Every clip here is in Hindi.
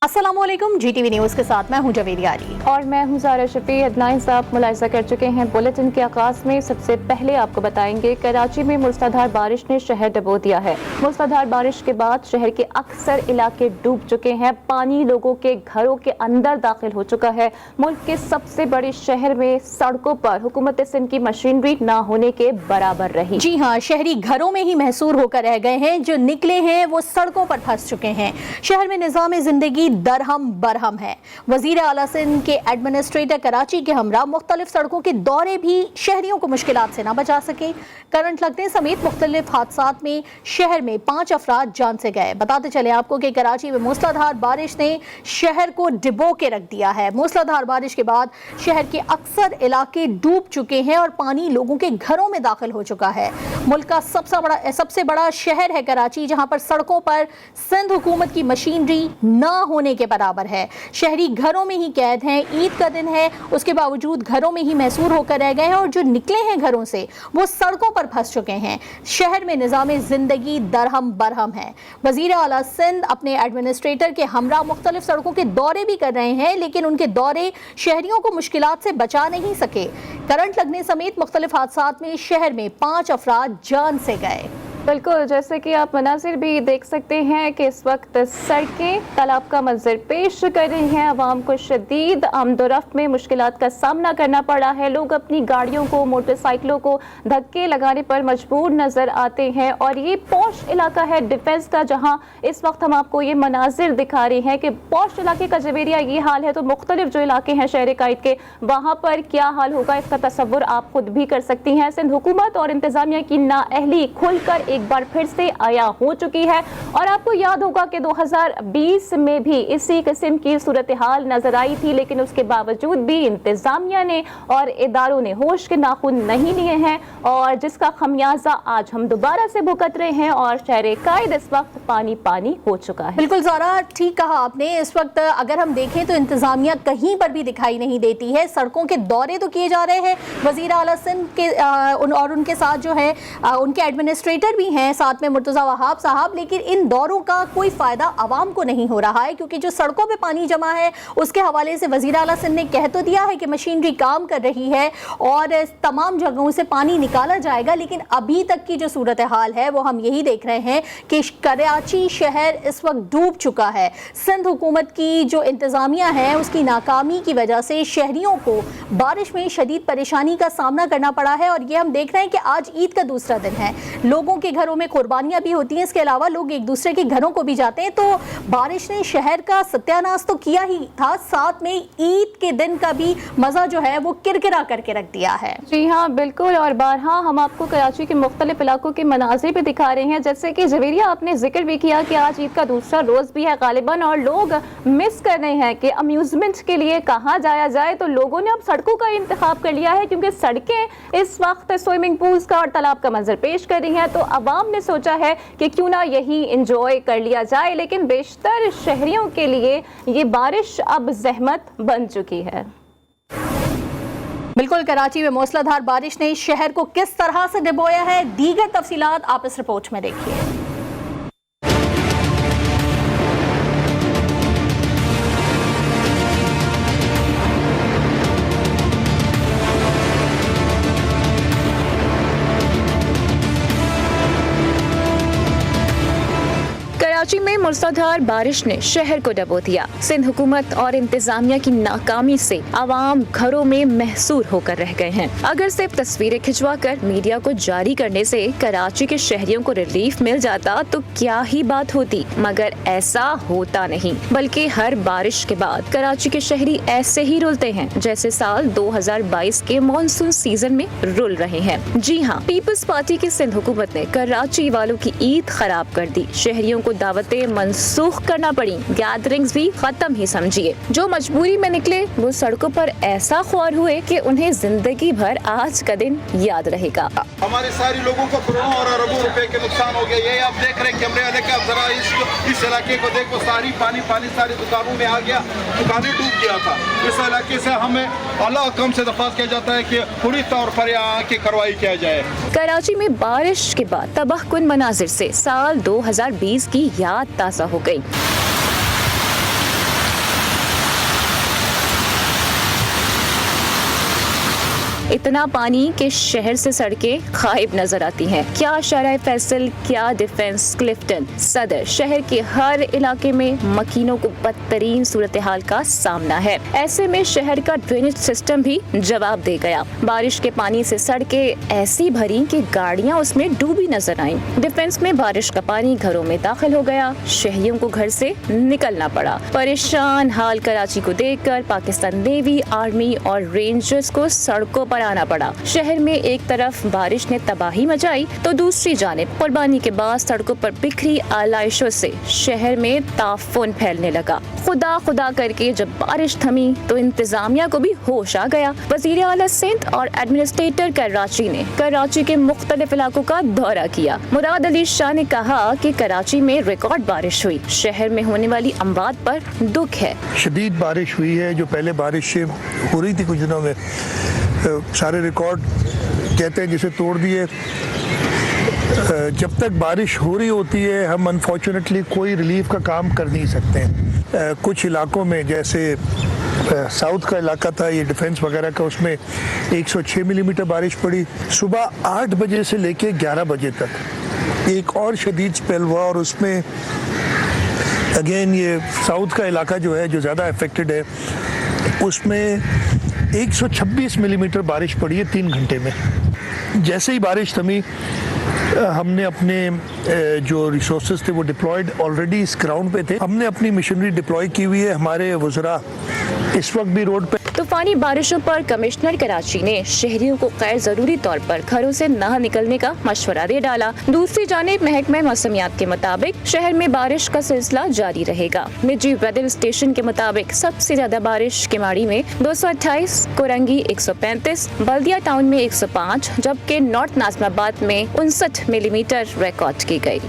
अस्सलामुअलैकुम, GTV न्यूज़ के साथ मैं हूं जवेद यारी और मैं हूं ज़ारा शफी। हेडलाइन साहब मुलाहिज़ा कर चुके हैं। बुलेटिन के आगाज़ में सबसे पहले आपको बताएंगे कराची में मूसलाधार बारिश ने शहर डुबो दिया है। मूसलाधार बारिश के बाद शहर के अक्सर इलाके डूब चुके हैं। पानी लोगों के घरों के अंदर दाखिल हो चुका है। मुल्क के सबसे बड़े शहर में सड़कों पर हुकूमत सिंध की मशीनरी ना होने के बराबर रही। जी हाँ, शहरी घरों में ही महसूर होकर रह गए हैं, जो निकले हैं वो सड़कों पर फंस चुके हैं। शहर में निज़ाम जिंदगी दरहम बरहम है। वजीर आला सिंध के एडमिनिस्ट्रेटर कराची के हमरा मुख्तलिफ सड़कों के दौरे भी शहरियों को मुश्किलात से ना बचा सके। करंट लगने समेत मुख्तलिफ हादसात में शहर में 5 अफराद जान से गए। बताते चले आपको कि कराची में मूसलाधार बारिश ने शहर को डिबो के रख दिया है। मूसलाधार बारिश के बाद शहर के अक्सर इलाके डूब चुके हैं और पानी लोगों के घरों में दाखिल हो चुका है। मुल्क का सबसे बड़ा शहर है कराची, जहां पर सड़कों पर सिंध हुकूमत की मशीनरी न होने के बराबर है। शहरी घरों में ही कैद हैं। ईद का दिन है, उसके बावजूद घरों में ही महसूर होकर रह गए हैं और जो निकले हैं घरों से वो सड़कों पर फंस चुके हैं। शहर में निज़ाम जिंदगी दरहम बरहम है। वजीर आला सिंध अपने एडमिनिस्ट्रेटर के हमरा मुख्तलिफ सड़कों के दौरे भी कर रहे हैं, लेकिन उनके दौरे शहरियों को मुश्किलात से बचा नहीं सके। करंट लगने समेत मुख्तलिफ हादसात में शहर में 5 अफराद जान से गए। बिल्कुल, जैसे कि आप मनाजिर भी देख सकते हैं कि इस वक्त सड़कें तालाब का मंजर पेश कर रही हैं। अवाम को शदीद आमदोरफ्त में मुश्किलात का सामना करना पड़ा है। लोग अपनी गाड़ियों को, मोटरसाइकिलों को धक्के लगाने पर मजबूर नजर आते हैं। और ये पौश इलाका है डिफेंस का, जहां इस वक्त हम आपको ये मनाजिर दिखा रहे हैं कि पौश इलाके का जवेरिया ये हाल है, तो मुख्तलिफ जो इलाके हैं शहर कायद के, वहाँ पर क्या हाल होगा इसका तसव्वुर आप खुद भी कर सकती हैं। सिंध हुकूमत और इंतजामिया की नाअहली खुलकर एक बार फिर से आया हो चुकी है। और आपको याद होगा कि 2020 में भी इसी किस्म की सूरत हाल नजर आई थी, लेकिन उसके बावजूद भी इंतजामिया ने और इदारों ने होश के नाखून नहीं लिए हैं, और जिसका खमियाजा आज हम दोबारा से भुगत रहे हैं। और शहर कायद इस वक्त पानी पानी हो चुका है। बिल्कुल ज़ारा, ठीक कहा आपने। इस वक्त अगर हम देखें तो इंतजामिया कहीं पर भी दिखाई नहीं देती है। सड़कों के दौरे तो किए जा रहे हैं वजीर आला सिंध के और उनके साथ जो है उनके एडमिनिस्ट्रेटर भी हैं, साथ में मुर्तज़ा वहाब साहब, लेकिन इन दौरों का कोई फ़ायदा आवाम को नहीं हो रहा है, क्योंकि जो सड़कों पे पानी जमा है उसके हवाले से वज़ीर आला सिंध ने कह तो दिया है कि मशीनरी काम कर रही है और तमाम जगहों से पानी निकाला जाएगा, लेकिन अभी तक की जो सूरत हाल है वो हम यही देख रहे हैं कि कराची शहर इस वक्त डूब चुका है। सिंध हुकूमत की जो इंतज़ामिया है उसकी नाकामी की वजह से शहरियों को बारिश में शदीद परेशानी का सामना करना पड़ा है। और ये हम देख रहे हैं कि आज ईद का दूसरा दिन है, लोगों के घरों में कुर्बानियां भी होती हैं, इसके अलावा लोग एक दूसरे के घरों को भी जाते हैं। तो बारिश ने शहर का सत्यानाश तो किया ही था, साथ में ईद के दिन का भी मजा जो है वो किरकिरा करके रख दिया है। जी हाँ, बिल्कुल। और बारहा हम आपको कराची के मुख्तलिफ इलाकों के मनाजिर भी दिखा रहे हैं, जैसे कि जवेरिया आपने जिक्र भी किया कि आज ईद का दूसरा रोज भी है गालिबन, और लोग मिस कर रहे हैं कि अम्यूजमेंट के लिए कहाँ जाया जाए। तो लोगों ने अब सड़कों का इंतखाब कर लिया है, क्योंकि सड़कें इस वक्त स्विमिंग पूल्स का और तालाब का मंजर पेश कर रही हैं। तो अवाम ने सोचा है कि क्यों ना यही एंजॉय कर लिया जाए, लेकिन बेशतर शहरियों के लिए ये बारिश अब जहमत बन चुकी है। बिल्कुल, कराची में मूसलाधार बारिश ने शहर को किस तरह से डुबोया है, दीगर तफसीलात आप इस रिपोर्ट में देखिए। कराची में मूसलाधार बारिश ने शहर को डुबो दिया। सिंध हुकूमत और इंतजामिया की नाकामी से आवाम घरों में महसूर होकर रह गए हैं। अगर सिर्फ तस्वीरें खिंचवाकर मीडिया को जारी करने से कराची के शहरियों को रिलीफ मिल जाता तो क्या ही बात होती, मगर ऐसा होता नहीं, बल्कि हर बारिश के बाद कराची के शहरी ऐसे ही रुलते हैं जैसे साल 2022 के मानसून सीजन में रुल रहे हैं। जी हाँ, पीपल्स पार्टी की सिंध हुकूमत ने कराची वालों की ईद खराब कर दी। शहरियों को दावतें मनसूख करना पड़ी, गैदरिंग्स भी खत्म ही समझिए। जो मजबूरी में निकले वो सड़कों पर ऐसा ख्वार हुए कि उन्हें जिंदगी भर आज का दिन याद रहेगा। हमारे सारे लोगों को करोड़ों और अरबों रुपए के नुकसान हो गए। ये आप देख रहे हैं कैमरे वाले का, जरा इस इलाके को देखो, सारी पानी सारी दुकानों में आ गया, दुकानें डूब गया था। इस इलाके से हमें अल्लाह हुक्म से दरख्वास्त किया जाता है कि पूरी तौर पर यहाँ की कार्रवाई किया जाए। कराची में बारिश के बाद तबाहकुन मनाजिर से साल 2020 की याद ताज़ा हो गई। इतना पानी कि शहर से सड़कें गायब नजर आती हैं। क्या शराय फैसल, क्या डिफेंस क्लिफ्टन, सदर शहर के हर इलाके में मकीनों को बदतरीन सूरत हाल का सामना है। ऐसे में शहर का ड्रेनेज सिस्टम भी जवाब दे गया। बारिश के पानी से सड़कें ऐसी भरी कि गाड़ियां उसमें डूबी नजर आईं। डिफेंस में बारिश का पानी घरों में दाखिल हो गया, शहरियों को घर से निकलना पड़ा। परेशान हाल कराची को देखकर पाकिस्तान नेवी, आर्मी और रेंजर्स को सड़कों पर आना पड़ा। शहर में एक तरफ बारिश ने तबाही मचाई तो दूसरी जानिब कुर्बानी के बाद सड़कों पर बिखरी आलाइशों से शहर में ताफुन फैलने लगा। खुदा खुदा करके जब बारिश थमी तो इंतजामिया को भी होश आ गया। वजीर आला सिंध और एडमिनिस्ट्रेटर कराची ने कराची के मुख्तलिफ इलाकों का दौरा किया। मुराद अली शाह ने कहा कि कराची में रिकॉर्ड बारिश हुई, शहर में होने वाली अमवात पर दुख है। शदीद बारिश हुई है, जो पहले बारिश हो रही थी कुछ दिनों में, सारे रिकॉर्ड कहते हैं जिसे तोड़ दिए। जब तक बारिश हो रही होती है हम अनफॉर्चुनेटली कोई रिलीफ का काम कर नहीं सकते हैं। कुछ इलाकों में जैसे साउथ का इलाका था, ये डिफेंस वगैरह का, उसमें 106 मिलीमीटर बारिश पड़ी। सुबह 8 बजे से लेके 11 बजे तक एक और शदीद स्पेल हुआ और उसमें अगेन ये साउथ का इलाका जो है, जो ज़्यादा अफेक्टेड है, उसमें 126 मिलीमीटर बारिश पड़ी है 3 घंटे में। जैसे ही बारिश थमी हमने अपने जो रिसोर्सेज थे वो डिप्लॉयड ऑलरेडी इस ग्राउंड पे थे। हमने अपनी मशीनरी डिप्लॉय की हुई है। हमारे वज़रा इस वक्त भी रोड पे। तूफानी बारिशों पर कमिश्नर कराची ने शहरियों को गैर जरूरी तौर पर घरों से न निकलने का मशवरा दे डाला। दूसरी जानिब महकमा मौसमियात के मुताबिक शहर में बारिश का सिलसिला जारी रहेगा। निजी वेदर स्टेशन के मुताबिक सबसे ज्यादा बारिश किमाड़ी में 228, कोरंगी 135, बल्दिया टाउन में 105, जबकि नॉर्थ नाज़िमाबाद में 59 मिलीमीटर रिकॉर्ड की गई।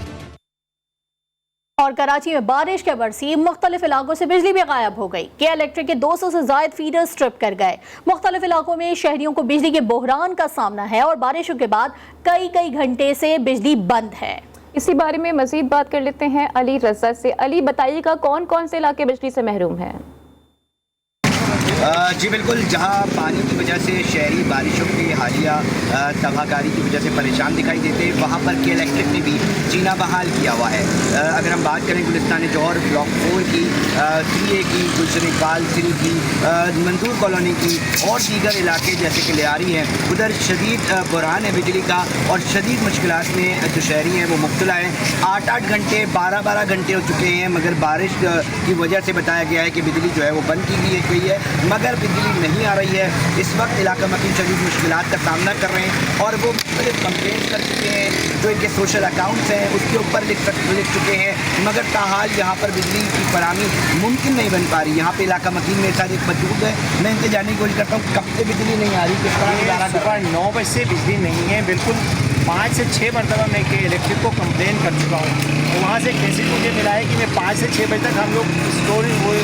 और कराची में बारिश के बरसी मुख्तलिफ इलाकों से बिजली भी गायब हो गई। के इलेक्ट्रिक के 200 से जायद फीडर स्ट्रिप कर गए। मुख्तलिफ इलाकों में शहरियों को बिजली के बहरान का सामना है और बारिशों के बाद कई घंटे से बिजली बंद है। इसी बारे में मजीद बात कर लेते हैं अली रजा से। अली, बताइएगा कौन कौन से इलाके बिजली से महरूम हैं? जी बिल्कुल, जहां पानी की वजह से शहरी बारिशों की हालिया तबाहकारी की वजह से परेशान दिखाई देते हैं, वहां पर के इलेक्ट्रिक ने भी जीना बहाल किया हुआ है। अगर हम बात करें गुलिस्तान जौहर ब्लॉक 4 की, 3A की, गुलशन इकबाल सिंह की, मंजूर कॉलोनी की और दीगर इलाके जैसे कि लियारी हैं, उधर शदीद बहरान है बिजली का और शदीद मुश्किलात में जो शहरी हैं वो मुब्तला हैं। 8-8 घंटे 12-12 घंटे हो चुके हैं, मगर बारिश की वजह से बताया गया है कि बिजली जो है वो बंद की गई है, मगर बिजली नहीं आ रही है। इस वक्त इलाका मकीन शदीद मुश्किलात का सामना कर रहे हैं और वो मुख्तलिफ कंप्लेंट कर चुके हैं, जो इनके सोशल अकाउंट्स हैं उसके ऊपर लिख चुके हैं, मगर ताहाल यहाँ पर बिजली की फराहमी मुमकिन नहीं बन पा रही। यहाँ पे इलाका मकीन मेरे साथ एक मौजूद है, मैं इनसे जानने की कोशिश करता हूँ कब से बिजली नहीं आ रही, किस तरह? सुबह 9 बजे से बिजली नहीं है, बिल्कुल 5 से 6 मरतबा मैं के इलेक्ट्रिक को कंप्लेन कर चुका हूँ। तो वहाँ से एक मैसेज मुझे मिला है कि मैं 5 से 6 बजे तक हम लोग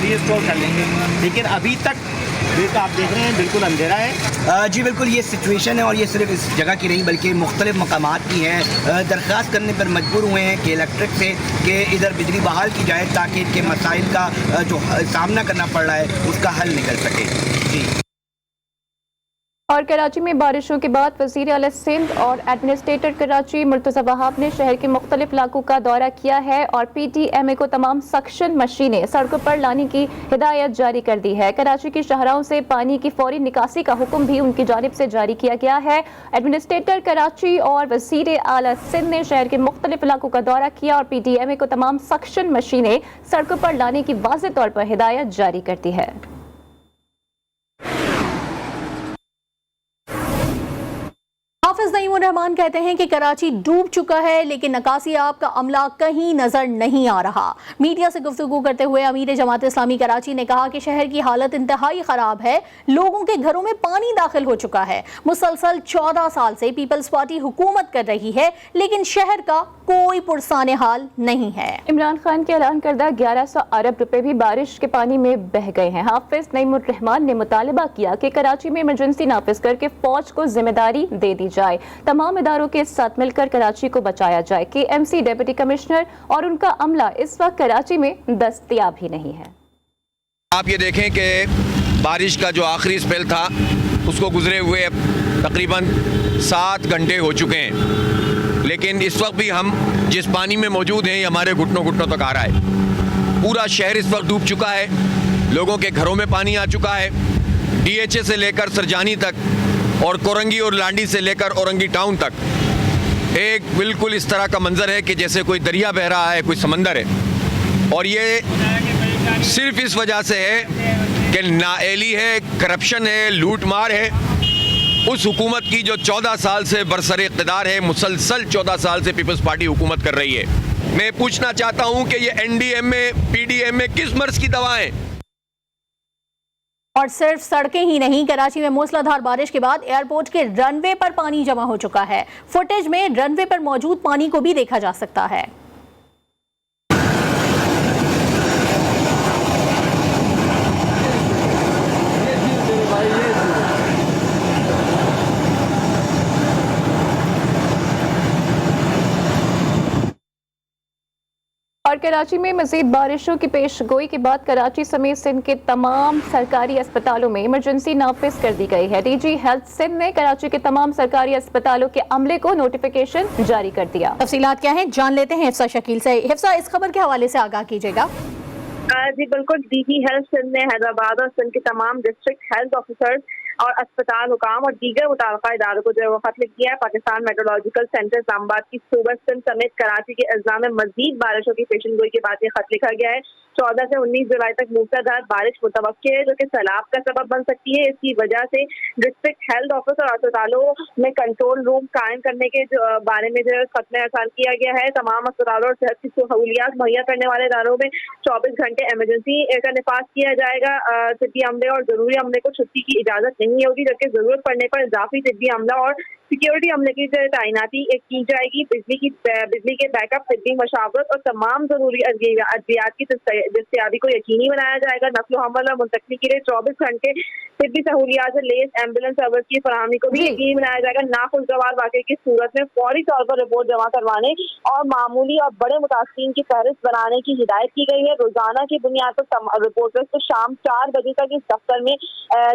रीस्टोर कर लेंगे, लेकिन अभी तक आप देख रहे हैं बिल्कुल अंधेरा है। जी बिल्कुल, ये सिचुएशन है और ये सिर्फ इस जगह की नहीं बल्कि मुख्तलिफ मकामात की है। दरख्वास्त करने पर मजबूर हुए हैं कि इलेक्ट्रिक से कि इधर बिजली बहाल की जाए ताकि इनके मसाइल का जो सामना करना पड़ रहा है उसका हल निकल सके। जी। और कराची में बारिशों के बाद वज़ीर आला सिंध और एडमिनिस्ट्रेटर कराची मुर्तज़ा वहाब ने शहर के मुख्तलिफ इलाकों का दौरा किया है और PTMA को तमाम सक्शन मशीनें सड़कों पर लाने की हिदायत जारी कर दी है। कराची की शाहराहों से पानी की फौरी निकासी का हुक्म भी उनकी जानिब से जारी किया गया है। एडमिनिस्ट्रेटर कराची और वज़ीर आला सिंध ने शहर के मुख्तलिफ इलाकों का दौरा किया और PTMA को तमाम सक्शन मशीनें सड़कों पर लाने की वाज़ेह तौर पर हिदायत जारी कर दी है। हाफिज नईमुर रहमान कहते हैं कि कराची डूब चुका है लेकिन नकासी आब का अमला कहीं नजर नहीं आ रहा। मीडिया से गुफ्तगू करते हुए अमीर जमात इस्लामी कराची ने कहा कि शहर की हालत इंतहाई खराब है, लोगों के घरों में पानी दाखिल हो चुका है। मुसलसल 14 साल से पीपल्स पार्टी हुकूमत कर रही है लेकिन शहर का कोई पुरसाने हाल नहीं है। इमरान खान के ऐलान करदा 1100 अरब रुपए भी बारिश के पानी में बह गए हैं। हाफिज नईमुर रहमान ने मुतालबा किया कि कराची में इमरजेंसी नाफिज करके फौज को जिम्मेदारी दे दी जाए, तमाम इदारों के साथ मिलकर कराची को बचाया जाए। KMC डिप्टी कमिश्नर और उनका अमला इस वक्त कराची में दस्तयाब ही नहीं है। आप ये देखें कि बारिश का जो आखिरी स्पेल था उसको गुजरे हुए तकरीबन 7 घंटे हो चुके हैं, लेकिन इस वक्त भी हम जिस पानी में मौजूद हैं ये हमारे घुटनों घुटनों तक आ रहा है। पूरा शहर इस वक्त डूब चुका है, लोगों के घरों में पानी आ चुका है। DHA से लेकर सरजानी तक और कोरंगी और लांडी से लेकर औरंगी टाउन तक एक बिल्कुल इस तरह का मंजर है कि जैसे कोई दरिया बह रहा है, कोई समंदर है। और ये सिर्फ इस वजह से है कि नाअहली है, करप्शन है, लूट मार है उस हुकूमत की जो 14 साल से बरसर इक़्तिदार है, मुसलसल 14 साल से पीपल्स पार्टी हुकूमत कर रही है। मैं पूछना चाहता हूं कि ये NDMA, PDMA किस मर्ज की दवाएं? और सिर्फ सड़कें ही नहीं, कराची में मूसलाधार बारिश के बाद एयरपोर्ट के रनवे पर पानी जमा हो चुका है। फुटेज में रनवे पर मौजूद पानी को भी देखा जा सकता है। और कराची में मजीद बारिशों की पेशगोई के बाद कराची समेत सिंध के तमाम सरकारी अस्पतालों में इमरजेंसी नाफिज कर दी गई है। DG हेल्थ सिंध ने कराची के तमाम सरकारी अस्पतालों के अमले को नोटिफिकेशन जारी कर दिया। तफसीलात क्या है जान लेते हैं हिफ्सा शकील से। हिफ्सा, इस खबर के हवाले से आगाह कीजिएगा। जी बिल्कुल, DG हेल्थ सिंध ने हैदराबाद और सिंध के तमाम डिस्ट्रिक्ट हेल्थ ऑफिसर्स और अस्पताल हुकाम और दीगर मुताल्लिका इदारों को जो है वो खत लिख दिया है। पाकिस्तान मेट्रोलॉजिकल सेंटर इस्लामाबाद की सूबा सिंध समेत कराची के अजला में मजीद बारिशों की पेशनगोई के बाद ये खत लिखा गया है। 14 से 19 जुलाई तक मूसलाधार बारिश मुतवक्के है जो कि सैलाब का सबब बन सकती है। इसकी वजह से डिस्ट्रिक्ट हेल्थ ऑफिस और अस्पतालों में कंट्रोल रूम कायम करने के बारे में जो है खत में अरसाल किया गया है। तमाम अस्पतालों और सेहत की सहूलियात मुहैया करने वाले इदारों में 24 घंटे इमरजेंसी का निफाज किया जाएगा। तिब्बी अमले और जरूरी अमले को छुट्टी की इजाजत नहीं होगी, जबकि जरूरत पड़ने पर इजाफी तिब्बी अमला और सिक्योरिटी अमले की तैनाती की जाएगी। बिजली के बैकअप, तिब्बी मशावरत और तमाम जरूरी अद्वियात की दस्तयाबी को यकीनी बनाया जाएगा। नकलो हमल और मुंतकली के लिए 24 घंटे तिब्बी सहूलियात से लेस एम्बुलेंस सर्विस की फराहमी को भी यकीनी बनाया जाएगा। नाखुशगवार वाक़े की सूरत में फौरी तौर पर रिपोर्ट जमा करवाने और मामूली और बड़े मुतासिरीन की फहरिस्त बनाने की हिदायत की गई है। रोजाना की बुनियाद पर रिपोर्टर्स को शाम 4 बजे तक इस दफ्तर में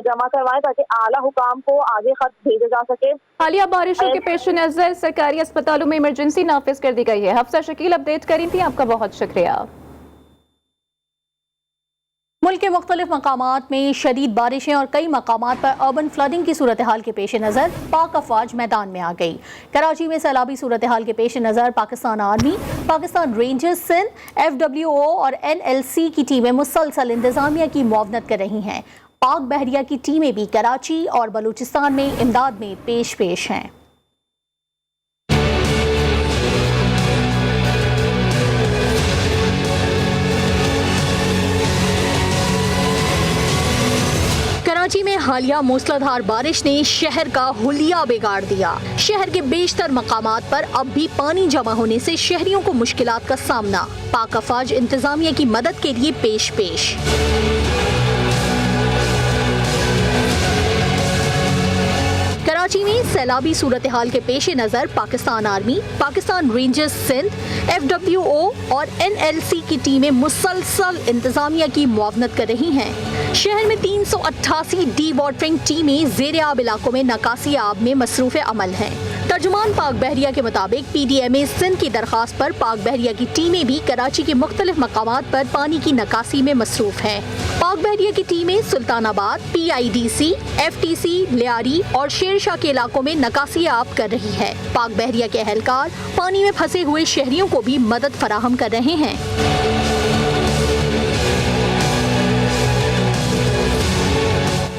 जमा करवाएं ताकि आला हुकाम को आगे खत भेजा जा सके। हालिया बारिशों के पेश नजर सरकारी अस्पतालों में इमरजेंसी नाफिज कर दी गई है। हफ्सा शकील अपडेट करी थी, आपका बहुत शुक्रिया। मुल्क के मुख्तलिफ मकामात में शदीद बारिशें और कई मकामात पर अर्बन फ्लडिंग की सूरत हाल के पेश नज़र पाक अफवाज मैदान में आ गई। कराची में सैलाबी सूरत हाल के पेश नज़र Pakistan Army, Pakistan Rangers Sindh, FWO और NLC की टीमें मुसलसल इंतजामिया की मुआवनत कर रही हैं। पाक बहरिया की टीमें भी कराची और बलूचिस्तान में इमदाद में पेश हैं। कराची में हालिया मूसलाधार बारिश ने शहर का हुलिया बिगाड़ दिया। शहर के बेशतर मकामात पर अब भी पानी जमा होने से शहरियों को मुश्किलात का सामना। पाक अफवाज इंतजामिया की मदद के लिए पेश। कराची में सैलाबी सूरत हाल के पेश नज़र Pakistan Army, Pakistan Rangers Sindh, FWO और NLC की टीमें मुसलसल इंतजामिया की मुआवनत कर रही हैं। शहर में 388 डी वाटरिंग टीमें ज़ेरे आब इलाकों में नकासी आब में मसरूफ़ अमल हैं। तर्जुमान पाक बहरिया के मुताबिक PDMA सिंध की दरख्वास्त पर पाक बहरिया की टीमें भी कराची के मुख्तलिफ मकामात पर पानी की नकासी में मसरूफ हैं। पाक बहरिया की टीमें सुल्तानाबाद, PIDC, FTC, लियारी और शेरशाह के इलाकों में नकासी आब कर रही है। पाक बहरिया के अहलकार पानी में फंसे हुए शहरियों को भी मदद फराहम कर रहे हैं।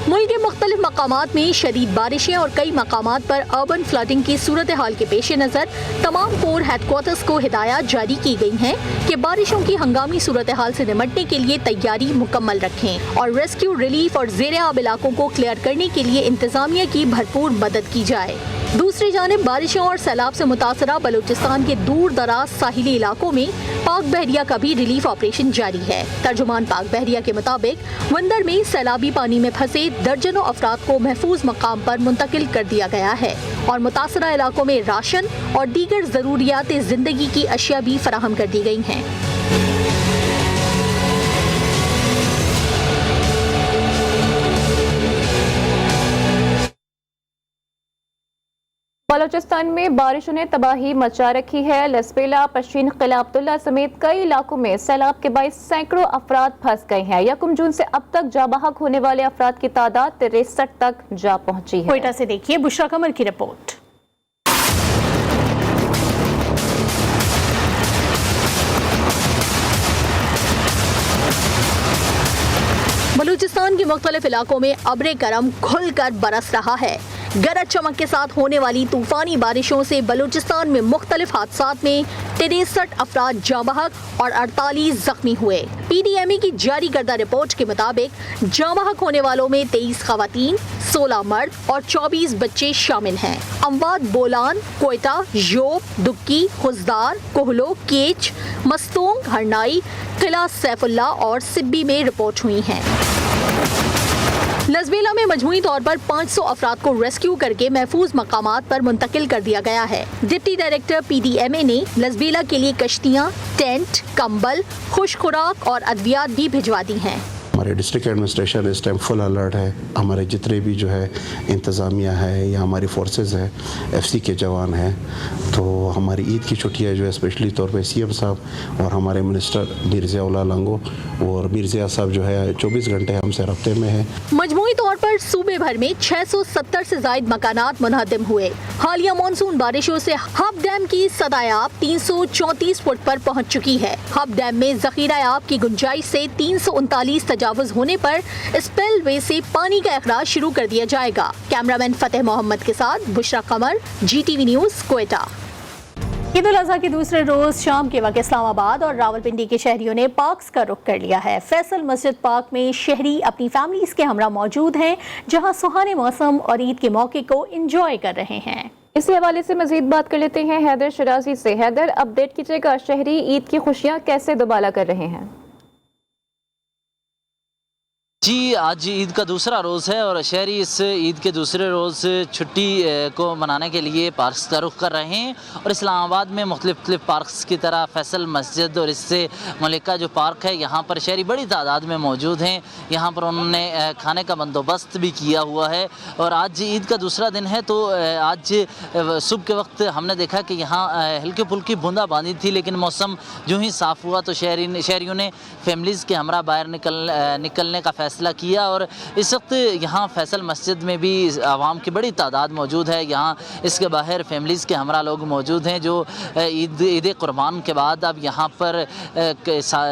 मुल्क के मुख्तलिफ मकामात में शदीद बारिशें और कई मकामात पर अर्बन फ्लडिंग की सूरत हाल के पेश नज़र तमाम कोर हेडक्वार्टर्स को हिदायत जारी की गई हैं कि बारिशों की हंगामी सूरत हाल से निमटने के लिए तैयारी मुकम्मल रखें और रेस्क्यू, रिलीफ और ज़ेरे आब इलाकों को क्लियर करने के लिए इंतजामिया की भरपूर मदद की जाए। दूसरी जानिब बारिशों और सैलाब से मुतासरा बलूचिस्तान के दूर दराज साहिली इलाकों में पाक बहरिया का भी रिलीफ ऑपरेशन जारी है। तर्जुमान पाक बहरिया के मुताबिक वंदर में सैलाबी पानी में फंसे दर्जनों अफराद को महफूज मकाम पर मुंतकिल कर दिया गया है और मुतासरा इलाकों में राशन और दीगर जरूरियात जिंदगी की अशिया भी फराहम कर दी गई हैं। बलूचिस्तान में बारिशों ने तबाही मचा रखी है। लसबेला, पश्चिम किला अब्दुल्ला समेत कई इलाकों में सैलाब के बाइस सैकड़ों अफराद फंस गए हैं। 1 जून से अब तक जाँ बहक होने वाले अफराद की तादाद 63 तक जा पहुंची है। कोयटा से देखिए बुशरा कमर की रिपोर्ट। बलूचिस्तान के मुख्तलिफ इलाकों में अब्रे करम खुलकर बरस रहा है। गरज चमक के साथ होने वाली तूफानी बारिशों से बलूचिस्तान में मुख्तलिफ हादसात में 63 अफराद जाँ बहक और 48 जख्मी हुए। PDMA की जारी करदा रिपोर्ट के मुताबिक जाँ बहक होने वालों में 23 खवातीन, 16 मर्द और 24 बच्चे शामिल हैं। अमवात बोलान, कोयटा, योब, दुक्की, खुजदार, कोहलो, केच, मस्तोंग, हरनाई, किला सैफुल्ला और सिब्बी में रिपोर्ट हुई हैं। लसबेला में मजमूई तौर पर 500 अफराद को रेस्क्यू करके महफूज मकामात पर मुंतकिल कर दिया गया है। डिप्टी डायरेक्टर PDMA ने लसबेला के लिए कश्तियाँ, टेंट, कंबल, खुश खुराक और अद्वियात भी भिजवा दी हैं। हमारे डिस्ट्रिक्ट एडमिनिस्ट्रेशन इस टाइम फुल अलर्ट है। हमारे जितने भी जो है इंतज़ामिया है या हमारी फोर्सेस है, FC के जवान हैं, तो हमारी ईद की छुट्टियाँ जो है स्पेशली तौर पे CM साहब और हमारे मिनिस्टर मिर्ज़ा उल्ला लंगो और मिर्ज़ा साहब जो है 24 घंटे हमसे रब्ते में है। मजमूई तौर पर सूबे भर में 670 से जायद मकानात मुनहदम हुए। हालिया मानसून बारिशों से हब डैम की सदायाब 334 फुट पर पहुँच चुकी है। हब डैम में ज़ख़ीरा-ए-आब की गुंजाइश से 339 तजावुज़ होने पर स्पिलवे से पानी का अखराज शुरू कर दिया जाएगा। कैमरामैन फतेह मोहम्मद के साथ बुशरा कमर, GTV न्यूज़, कोयटा। ईद उल अज़हा के दूसरे रोज शाम के वक्त इस्लामाबाद और रावलपिंडी के शहरियों ने पार्क्स का रुख कर लिया है। फैसल मस्जिद पार्क में शहरी अपनी फैमिलीज के हमरा मौजूद हैं, जहां सुहाने मौसम और ईद के मौके को एंजॉय कर रहे हैं। इसी हवाले से मजीद बात कर लेते हैं हैदर शराजी से। हैदर, अपडेट कीजिएगा, शहरी ईद की खुशियाँ कैसे दुबाला कर रहे हैं? जी, आज ईद का दूसरा रोज़ है और शहरी इस ईद के दूसरे रोज़ छुट्टी को मनाने के लिए पार्क्स का रुख कर रहे हैं। और इस्लामाबाद में मुख्तलिफ पार्क्स की तरह फैसल मस्जिद और इससे मलिका जो पार्क है, यहाँ पर शहरी बड़ी तादाद में मौजूद हैं। यहाँ पर उन्होंने खाने का बंदोबस्त भी किया हुआ है। और आज ईद का दूसरा दिन है, तो आज सुबह के वक्त हमने देखा कि यहाँ हल्की फुल्की बूंदाबांदी थी, लेकिन मौसम जो ही साफ़ हुआ तो शहरियों ने फैमिलीज़ के हमरा बाहर निकलने का फैसला किया। और इस वक्त यहाँ फैसल मस्जिद में भी आवाम की बड़ी तादाद मौजूद है। यहाँ इसके बाहर फैमिलीज़ के हमरा लोग मौजूद हैं जो ईद कुर्बान के बाद अब यहाँ पर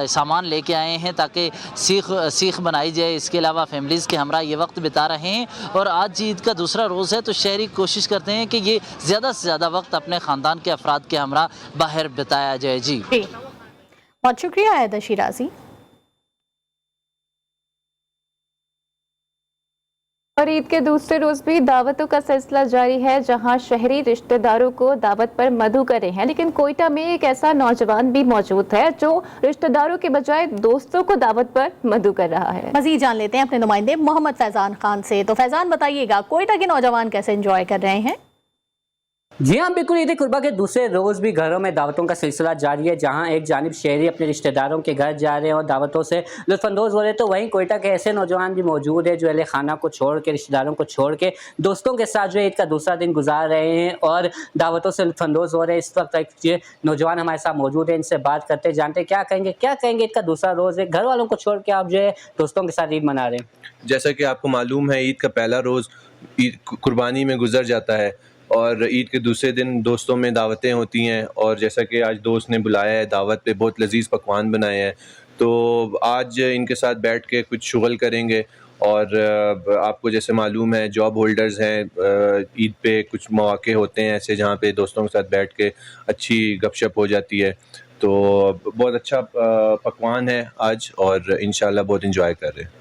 सामान लेके आए हैं ताकि सीख बनाई जाए। इसके अलावा फैमिलीज़ के हमरा ये वक्त बिता रहे हैं। और आज ईद का दूसरा रोज़ है, तो शहरी कोशिश करते हैं कि ये ज़्यादा से ज़्यादा वक्त अपने ख़ानदान के अफराद के हमरा बाहर बिताया जाए। जी, बहुत शुक्रिया हैदर शराजी। और ईद के दूसरे रोज भी दावतों का सिलसिला जारी है, जहां शहरी रिश्तेदारों को दावत पर मदऊ कर रहे हैं। लेकिन कोयटा में एक ऐसा नौजवान भी मौजूद है जो रिश्तेदारों के बजाय दोस्तों को दावत पर मदऊ कर रहा है। मजीद जान लेते हैं अपने नुमाइंदे मोहम्मद फैजान खान से। तो फैजान, बताइएगा कोयटा के नौजवान कैसे एंजॉय कर रहे हैं? जी हाँ, बिल्कुल। ईद कुर्बा के दूसरे रोज़ भी घरों में दावतों का सिलसिला जारी है, जहां एक जानिब शहरी अपने रिश्तेदारों के घर जा रहे हैं और दावतों से लुत्फानंदोज़ हो रहे हैं, तो वहीं कोयटा के ऐसे नौजवान भी मौजूद है जो अहले खाना को छोड़ के, रिश्तेदारों को छोड़ के दोस्तों के साथ जो है ईद का दूसरा दिन गुजार रहे हैं और दावतों से लुत्फानंदोज़ हो रहे हैं। इस वक्त एक ये नौजवान हमारे साथ मौजूद है, इनसे बात करते जानते क्या कहेंगे ईद का दूसरा रोज़ है, घर वालों को छोड़ के आप जो है दोस्तों के साथ ईद मना रहे हैं। जैसा कि आपको मालूम है, ईद का पहला रोज़ ईद कुर्बानी में गुजर जाता है और ईद के दूसरे दिन दोस्तों में दावतें होती हैं। और जैसा कि आज दोस्त ने बुलाया है दावत पे, बहुत लजीज़ पकवान बनाए हैं, तो आज इनके साथ बैठ के कुछ शुगल करेंगे। और आपको जैसे मालूम है, जॉब होल्डर्स हैं, ईद पे कुछ मौके होते हैं ऐसे जहाँ पे दोस्तों के साथ बैठ के अच्छी गपशप हो जाती है। तो बहुत अच्छा पकवान है आज और इंशाल्लाह बहुत इंजॉय कर रहे हैं।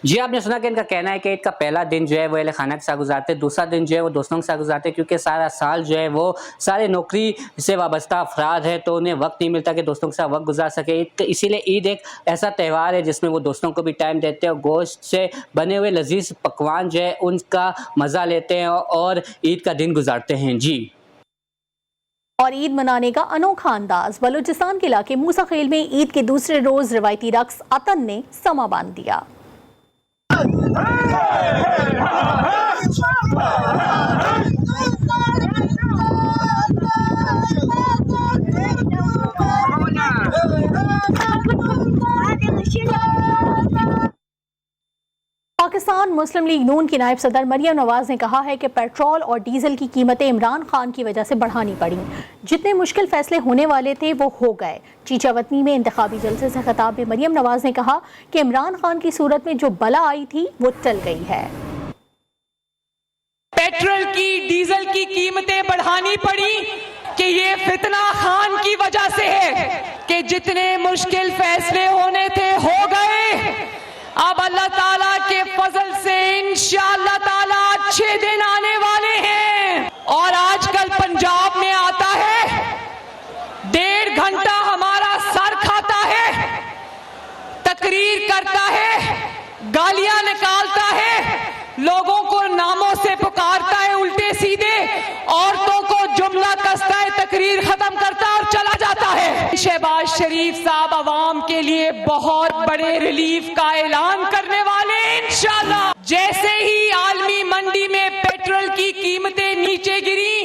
जी, आपने सुना कि इनका कहना है कि ईद का पहला दिन जो है वो अहले खाना के साथ गुजारते हैं, दूसरा दिन जो है वो दोस्तों के साथ गुजारते हैं, क्योंकि सारा साल जो है वो सारे नौकरी से वाबस्ता अफराद है, तो उन्हें वक्त नहीं मिलता कि दोस्तों के साथ वक्त गुजार सके। इसीलिए ईद एक ऐसा त्यौहार है जिसमें वो दोस्तों को भी टाइम देते हैं और गोश्त से बने हुए लजीज पकवान जो है उनका मज़ा लेते हैं और ईद का दिन गुजारते हैं। जी, और ईद मनाने का अनोखा अंदाज बलूचिस्तान के इलाके मूसा खेल में ईद के दूसरे रोज रिवायती रक्स अतन ने समा बांध दिया। मुस्लिम लीग नून की नायब सदर मरियम नवाज ने कहा है कि पेट्रोल और डीजल की कीमतें इमरान खान की वजह से बढ़ानी पड़ी। जितने मुश्किल फैसले होने वाले थे वो हो गए। चीचावतनी में इंतखाबी जलसे से खिताब में मरियम नवाज ने कहा कि इमरान खान की सूरत में जो बला आई थी वो टल गई है। पेट्रोल की डीजल की कीमतें बढ़ानी पड़ी कि ये फितना खान की वजह से है कि जितने मुश्किल फैसले होने थे हो गए। अब अल्लाह ताला के फजल से इंशाअल्लाह ताला अच्छे दिन आने वाले हैं। और आजकल पंजाब में आता है 1.5 घंटा हमारा सर खाता है, तकरीर करता है, गालियां निकालता है, लोगों को नामों से पुकारता है उल्टे सीधे, औरतों को जुमला कसता है, तकरीर खत्म करता है और चला जाता है। शहबाज शरीफ साहब अवाम के लिए बहुत बड़े रिलीफ का ऐलान करने वाले हैं इंशाअल्लाह। जैसे ही आलमी मंडी में पेट्रोल की कीमतें नीचे गिरी,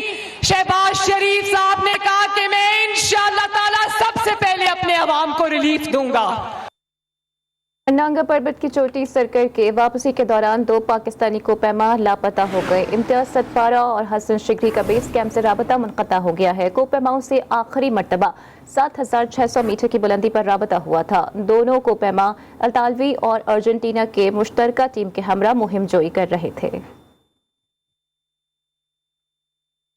शहबाज शरीफ साहब ने कहा कि मैं इंशाअल्लाह ताला सबसे पहले अपने अवाम को रिलीफ दूंगा। नांगा पर्वत की चोटी सरकर के वापसी के दौरान 2 पाकिस्तानी कोपैमा लापता हो गए। इम्तियाज सतपारा और हसन शिगरी का बेस कैंप से राबता मुनक़ता हो गया है। कोपैमाओं से आखिरी मरतबा 7600 मीटर की बुलंदी पर राबता हुआ था। दोनों कोपैमा अल्तालवी और अर्जेंटीना के मुश्तरका टीम के हमरा मुहिम जोई कर रहे थे।